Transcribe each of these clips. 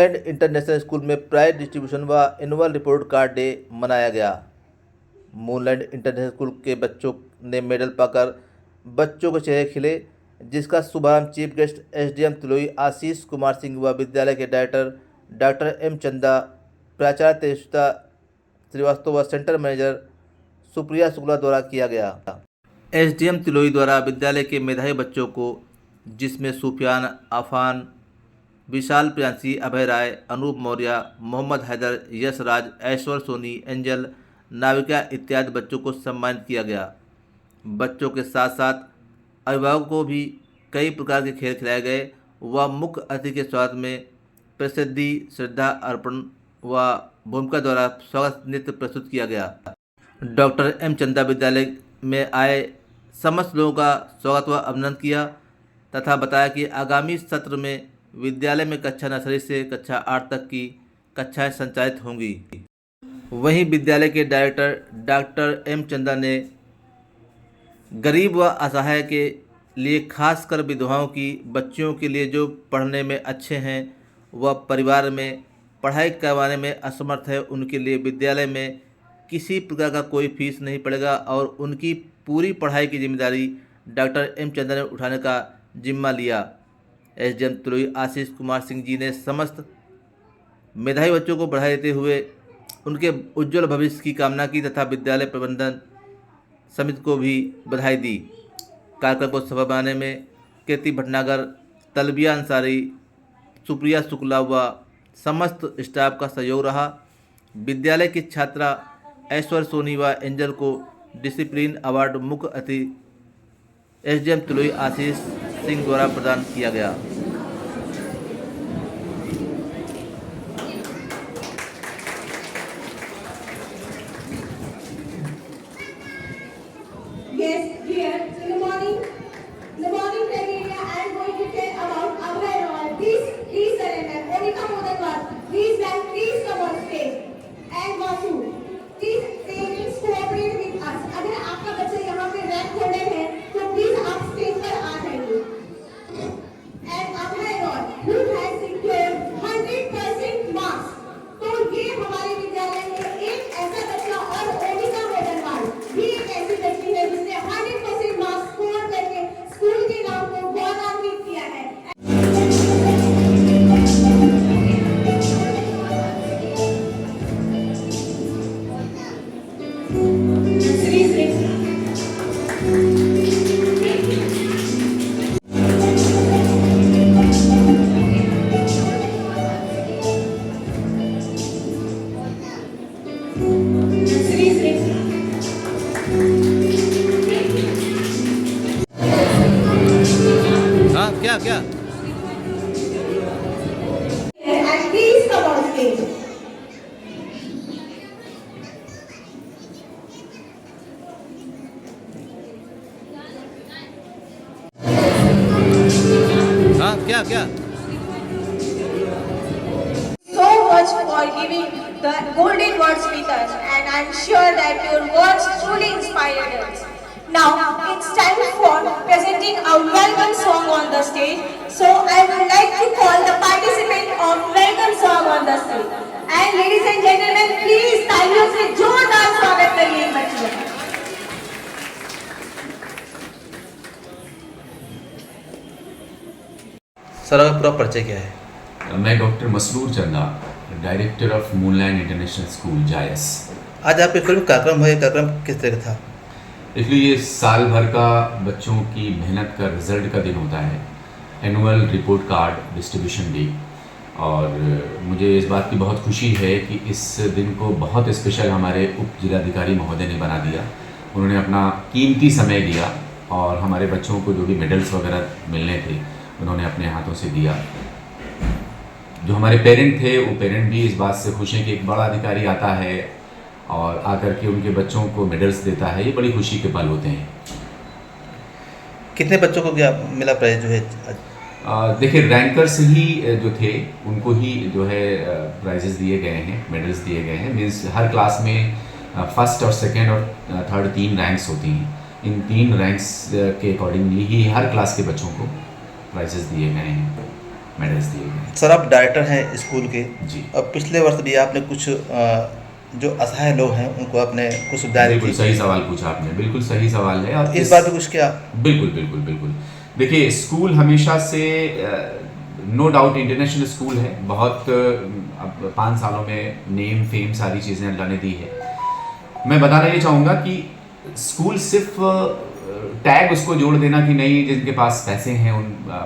Moonland international school में prize distribution व annual report card day मनाया गया। मूनलैंड इंटरनेशनल स्कूल के बच्चों ने मेडल पाकर बच्चों के चेहरे खिले, जिसका शुभारंभ chief guest SDM Tiloi Ashish Kumar Singh व विद्यालय के डायरेक्टर डॉक्टर एम चंदा, प्राचार्य तेजस्विता श्रीवास्तव व सेंटर मैनेजर सुप्रिया शुक्ला द्वारा किया गया। एसडीएम तिलोई द्वारा विद्यालय के मेधावी बच्चों को, जिसमें सुफियान, आफान, विशाल प्रियांशी, अभय राय, अनूप मौर्य, मोहम्मद हैदर, यश राज, ऐश्वर्य सोनी, एंजल, नाविका इत्यादि बच्चों को सम्मानित किया गया। बच्चों के साथ साथ अभिभावकों को भी कई प्रकार के खेल खिलाए गए व मुख्य अतिथि के स्वागत में प्रसिद्धि, श्रद्धा अर्पण व भूमिका द्वारा स्वागत नृत्य प्रस्तुत किया गया। डॉक्टर एम चंदा विद्यालय में आए समस्त लोगों का स्वागत व अभिनंदन किया तथा बताया कि आगामी सत्र में विद्यालय में कक्षा नर्सरी से कक्षा 8 तक की कक्षाएं संचालित होंगी। वहीं विद्यालय के डायरेक्टर डॉक्टर एम चंदा ने गरीब व असहाय के लिए खासकर विधवाओं की बच्चियों के लिए जो पढ़ने में अच्छे हैं व परिवार में पढ़ाई करवाने में असमर्थ है, उनके लिए विद्यालय में किसी प्रकार का कोई फीस नहीं पड़ेगा और उनकी पूरी पढ़ाई की जिम्मेदारी डॉक्टर एम चंदा ने उठाने का जिम्मा लिया। एसडीएम तिलोई आशीष कुमार सिंह जी ने समस्त मेधावी बच्चों को बढ़ावा देते हुए उनके उज्जवल भविष्य की कामना की तथा विद्यालय प्रबंधन समिति को भी बधाई दी। कार्यक्रम को सफल बनाने में कीर्ति भटनागर, तलबिया अंसारी, सुप्रिया शुक्ला व समस्त स्टाफ का सहयोग रहा। विद्यालय की छात्रा ऐश्वर्य सोनी व एंजल को डिसिप्लिन अवार्ड मुख्य अतिथि एसडीएम तिलोई आशीष सिंह द्वारा प्रदान किया गया। क्या क्या So much for giving the golden words with us, and I'm sure that your words truly inspired us. Now it's time for presenting a welcome song on the stage. So I would like to call the participant of welcome song on the stage. And ladies and gentlemen, please तालियों से जोरदार स्वागत करिए बच्चों का। Sir, आपका पूरा परिचय क्या है? मैं डॉक्टर मसरूर चंदा, director of moonland international school Jais. आज आपके स्कूल में कार्यक्रम है, कार्यक्रम किस तरह का था? इसलिए ये साल भर का बच्चों की मेहनत का रिजल्ट का दिन होता है, annual report card distribution day. और मुझे इस बात की बहुत खुशी है कि इस दिन को बहुत स्पेशल हमारे उप जिलाधिकारी महोदय ने बना दिया। उन्होंने अपना कीमती समय दिया और हमारे बच्चों को जो भी मेडल्स वगैरह मिलने थे उन्होंने अपने हाथों से दिया। जो हमारे पेरेंट थे वो पेरेंट भी इस बात से खुश हैं कि एक बड़ा अधिकारी आता है और आकर के उनके बच्चों को मेडल्स देता है। ये बड़ी खुशी के पल होते हैं। कितने बच्चों को क्या मिला प्राइज जो है? देखिए, रैंकर्स ही जो थे उनको ही जो है प्राइजेस दिए गए हैं, मेडल्स दिए गए हैं। मीन्स हर क्लास में फर्स्ट और सेकंड और थर्ड 3 रैंक्स होती हैं। इन 3 रैंक्स के अकॉर्डिंगली ही हर क्लास के बच्चों को प्राइजेस दिए गए हैं। मेडल्स दिए गए। सर, आप डायरेक्टर हैं स्कूल के। जी। और पिछले वर्ष भी आपने कुछ जो असहाय लोग हैं उनको आपने कुछ सुविधाएं बिल्कुल दी। सही सवाल पूछा आपने, बिल्कुल सही सवाल है। और इस बार भी कुछ क्या? बिल्कुल बिल्कुल बिल्कुल। देखिए, स्कूल हमेशा से नो डाउट इंटरनेशनल स्कूल है, बहुत अब 5 सालों में नेम फेम सारी चीज़ें अल्लाह ने दी है। मैं बताना ये चाहूँगा कि स्कूल सिर्फ टैग उसको जोड़ देना कि नहीं जिनके पास पैसे हैं उन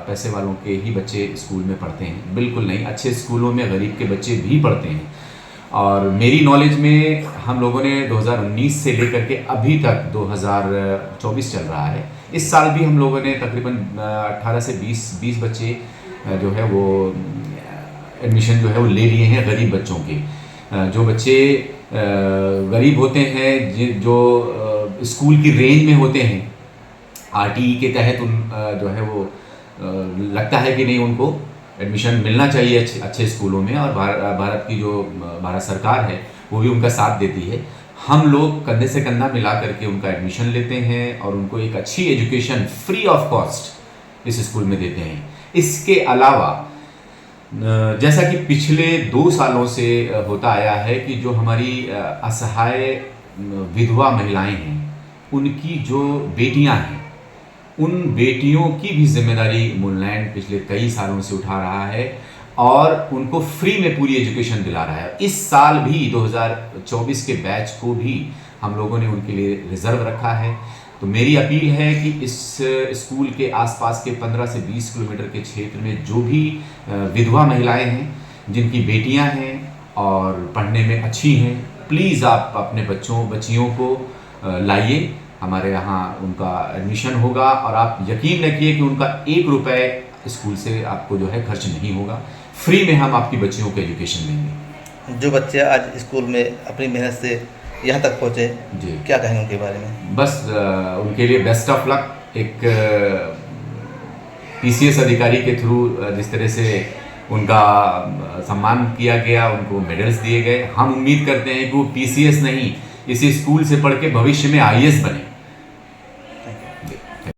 पैसे वालों के ही बच्चे स्कूल में पढ़ते हैं, बिल्कुल नहीं। अच्छे स्कूलों में गरीब के बच्चे भी पढ़ते हैं। और मेरी नॉलेज में हम लोगों ने 2019 से लेकर के अभी तक 2024 चल रहा है, इस साल भी हम लोगों ने तकरीबन 18 से 20 बच्चे जो है वो एडमिशन जो है वो ले लिए हैं गरीब बच्चों के। जो बच्चे गरीब होते हैं, जो स्कूल की रेंज में होते हैं, आरटीई के तहत उन जो है वो लगता है कि नहीं उनको एडमिशन मिलना चाहिए अच्छे स्कूलों में, और भारत की जो भारत सरकार है वो भी उनका साथ देती है। हम लोग कंधे से कंधा मिला करके उनका एडमिशन लेते हैं और उनको एक अच्छी एजुकेशन फ्री ऑफ कॉस्ट इस स्कूल में देते हैं। इसके अलावा जैसा कि पिछले 2 सालों से होता आया है कि जो हमारी असहाय विधवा महिलाएं हैं, उनकी जो बेटियां हैं, उन बेटियों की भी जिम्मेदारी मूललैंड पिछले कई सालों से उठा रहा है और उनको फ्री में पूरी एजुकेशन दिला रहा है। इस साल भी 2024 के बैच को भी हम लोगों ने उनके लिए रिजर्व रखा है। तो मेरी अपील है कि इस स्कूल के आसपास के 15 से 20 किलोमीटर के क्षेत्र में जो भी विधवा महिलाएं हैं, जिनकी बेटियां हैं और पढ़ने में अच्छी हैं, प्लीज़ आप अपने बच्चियों को लाइए। हमारे यहाँ उनका एडमिशन होगा और आप यकीन रखिए कि उनका 1 रुपये स्कूल से आपको जो है खर्च नहीं होगा। फ्री में हम आपकी बच्चियों को एजुकेशन देंगे। जो बच्चे आज स्कूल में अपनी मेहनत से यहाँ तक पहुँचे जी, क्या कहेंगे उनके बारे में? बस उनके लिए बेस्ट ऑफ लक। एक पीसीएस अधिकारी के थ्रू जिस तरह से उनका सम्मान किया गया, उनको मेडल्स दिए गए, हम उम्मीद करते हैं कि वो पीसीएस नहीं, इसी स्कूल से पढ़ के भविष्य में आईएएस बने।